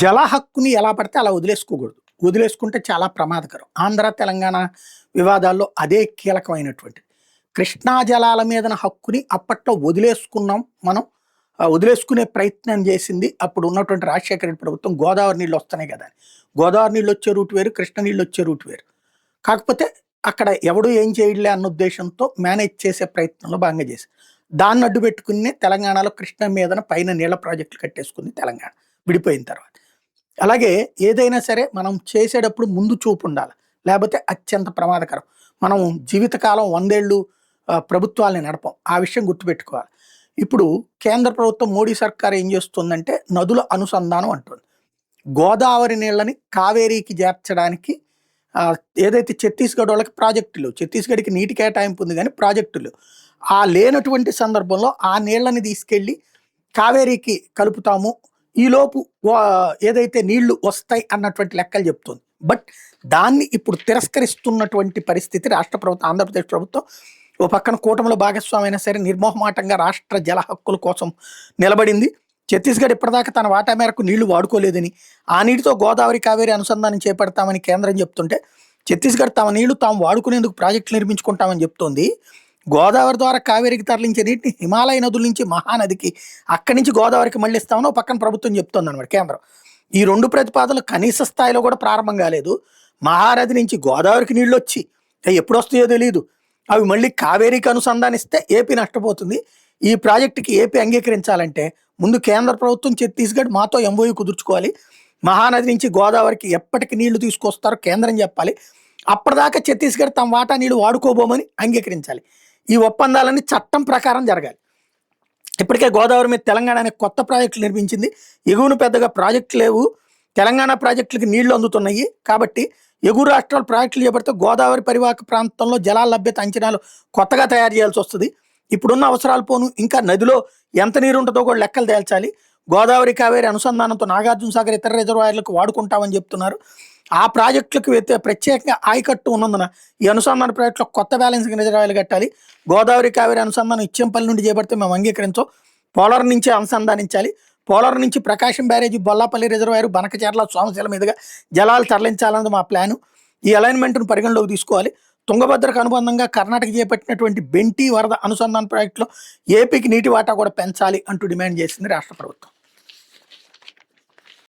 జల హక్కుని ఎలా పడితే అలా వదిలేసుకోకూడదు. వదిలేసుకుంటే చాలా ప్రమాదకరం. ఆంధ్ర, తెలంగాణ వివాదాల్లో అదే కీలకమైనటువంటిది. కృష్ణా జలాల మీదన హక్కుని అప్పట్లో వదిలేసుకున్నాం మనం. వదిలేసుకునే ప్రయత్నం చేసింది అప్పుడు ఉన్నటువంటి రాజశేఖర రెడ్డి ప్రభుత్వం. గోదావరి నీళ్ళు వస్తున్నాయి కదా అని. గోదావరి నీళ్ళు వచ్చే రూట్ వేరు, కృష్ణ నీళ్ళు వచ్చే రూట్ వేరు. కాకపోతే అక్కడ ఎవడు ఏం చేయలే అన్న ఉద్దేశంతో మేనేజ్ చేసే ప్రయత్నంలో భాగంగా చేశారు. దాన్ని అడ్డు పెట్టుకుని తెలంగాణలో కృష్ణ మీదన పైన నీళ్ల ప్రాజెక్టులు కట్టేసుకుంది తెలంగాణ విడిపోయిన తర్వాత. అలాగే ఏదైనా సరే మనం చేసేటప్పుడు ముందు చూపు ఉండాలి, లేకపోతే అత్యంత ప్రమాదకరం. మనం జీవితకాలం 100 ఏళ్ళు ప్రభుత్వాలని నడపం. ఆ విషయం గుర్తుపెట్టుకోవాలి. ఇప్పుడు కేంద్ర ప్రభుత్వం మోడీ సర్కార్ ఏం చేస్తుందంటే నదుల అనుసంధానం అంటుంది. గోదావరి నీళ్ళని కావేరీకి చేర్చడానికి ఏదైతే ఛత్తీస్గఢ్ వాళ్ళకి ప్రాజెక్టులు, ఛత్తీస్గఢ్కి నీటి కేటాయింపు ఉంది కానీ ప్రాజెక్టులు ఆ లేనటువంటి సందర్భంలో ఆ నీళ్ళని తీసుకెళ్ళి కావేరీకి కలుపుతాము, ఈలోపు ఏదైతే నీళ్లు వస్తాయి అన్నటువంటి లెక్కలు చెప్తుంది. బట్ దాన్ని ఇప్పుడు తిరస్కరిస్తున్నటువంటి పరిస్థితి రాష్ట్ర ప్రభుత్వం, ఆంధ్రప్రదేశ్ ప్రభుత్వం. ఓ పక్కన కూటమిలో భాగస్వామి అయినా సరే నిర్మోహమాటంగా రాష్ట్ర జల హక్కుల కోసం నిలబడింది. ఛత్తీస్గఢ్ ఇప్పటిదాకా తన వాటా మేరకు నీళ్లు వాడుకోలేదని, ఆ నీటితో గోదావరి కావేరీ అనుసంధానం చేపడతామని కేంద్రం చెప్తుంటే ఛత్తీస్గఢ్ తమ నీళ్లు తాము వాడుకునేందుకు ప్రాజెక్టులు నిర్మించుకుంటామని చెప్తోంది. గోదావరి ద్వారా కావేరికి తరలించే నీటిని హిమాలయ నదుల నుంచి మహానదికి, అక్కడి నుంచి గోదావరికి మళ్ళిస్తామని పక్కన ప్రభుత్వం చెప్తోంది అనమాట కేంద్రం. ఈ రెండు ప్రతిపాదనలు కనీస స్థాయిలో కూడా ప్రారంభం కాలేదు. మహానది నుంచి గోదావరికి నీళ్ళు వచ్చి ఎప్పుడు వస్తాయో తెలియదు, అవి మళ్ళీ కావేరీకి అనుసంధానిస్తే ఏపీ నష్టపోతుంది. ఈ ప్రాజెక్టుకి ఏపీ అంగీకరించాలంటే ముందు కేంద్ర ప్రభుత్వం ఛత్తీస్గఢ్ మాతో ఎంఓయూ కుదుర్చుకోవాలి. మహానది నుంచి గోదావరికి ఎప్పటికి నీళ్లు తీసుకొస్తారో కేంద్రం చెప్పాలి. అప్పటిదాకా ఛత్తీస్గఢ్ తమ వాటా నీళ్లు వాడుకోబోమని అంగీకరించాలి. ఈ ఒప్పందాలన్నీ చట్టం ప్రకారం జరగాలి. ఇప్పటికే గోదావరి మీద తెలంగాణ అనే కొత్త ప్రాజెక్టులు నిర్మించింది. ఎగువను పెద్దగా ప్రాజెక్టులు లేవు, తెలంగాణ ప్రాజెక్టులకి నీళ్లు అందుతున్నాయి. కాబట్టి ఎగువ రాష్ట్రాలు ప్రాజెక్టులు చేపడితే గోదావరి పరివాహక ప్రాంతంలో జలాల లభ్యత అంచనాలు కొత్తగా తయారు చేయాల్సి వస్తుంది. ఇప్పుడున్న అవసరాలు పోను, ఇంకా నదిలో ఎంత నీరు ఉంటుందో కూడా లెక్కలు తేల్చాలి. గోదావరి కావేరి అనుసంధానంతో నాగార్జున సాగర్ ఇతర రిజర్వాయర్లకు వాడుకుంటామని చెప్తున్నారు. ఆ ప్రాజెక్టులకు ప్రత్యేకంగా ఆయకట్టు ఉన్నందున ఈ అనుసంధాన ప్రాజెక్టులో కొత్త బ్యాలెన్సింగ్ రిజర్వాయర్లు కట్టాలి. గోదావరి కావేరి అనుసంధానం ఇచ్చేంపల్లి నుండి చేపడితే మేము అంగీకరించాం. పోలవరం నుంచే అనుసంధానించాలి. పోలవరం నుంచి ప్రకాశం బ్యారేజీ, బొల్లాపల్లి రిజర్వాయర్, బనకచెర్ల, సోమశిల మీదుగా జలాలు తరలించాలన్నది మా ప్లాను. ఈ అలైన్మెంట్ను పరిగణలోకి తీసుకోవాలి. తుంగభద్రకు అనుబంధంగా కర్ణాటక చేపట్టినటువంటి బెంటీ వరద అనుసంధాన ప్రాజెక్టులో ఏపీకి నీటి వాటా కూడా పెంచాలి అంటూ డిమాండ్ చేసింది రాష్ట్ర ప్రభుత్వం.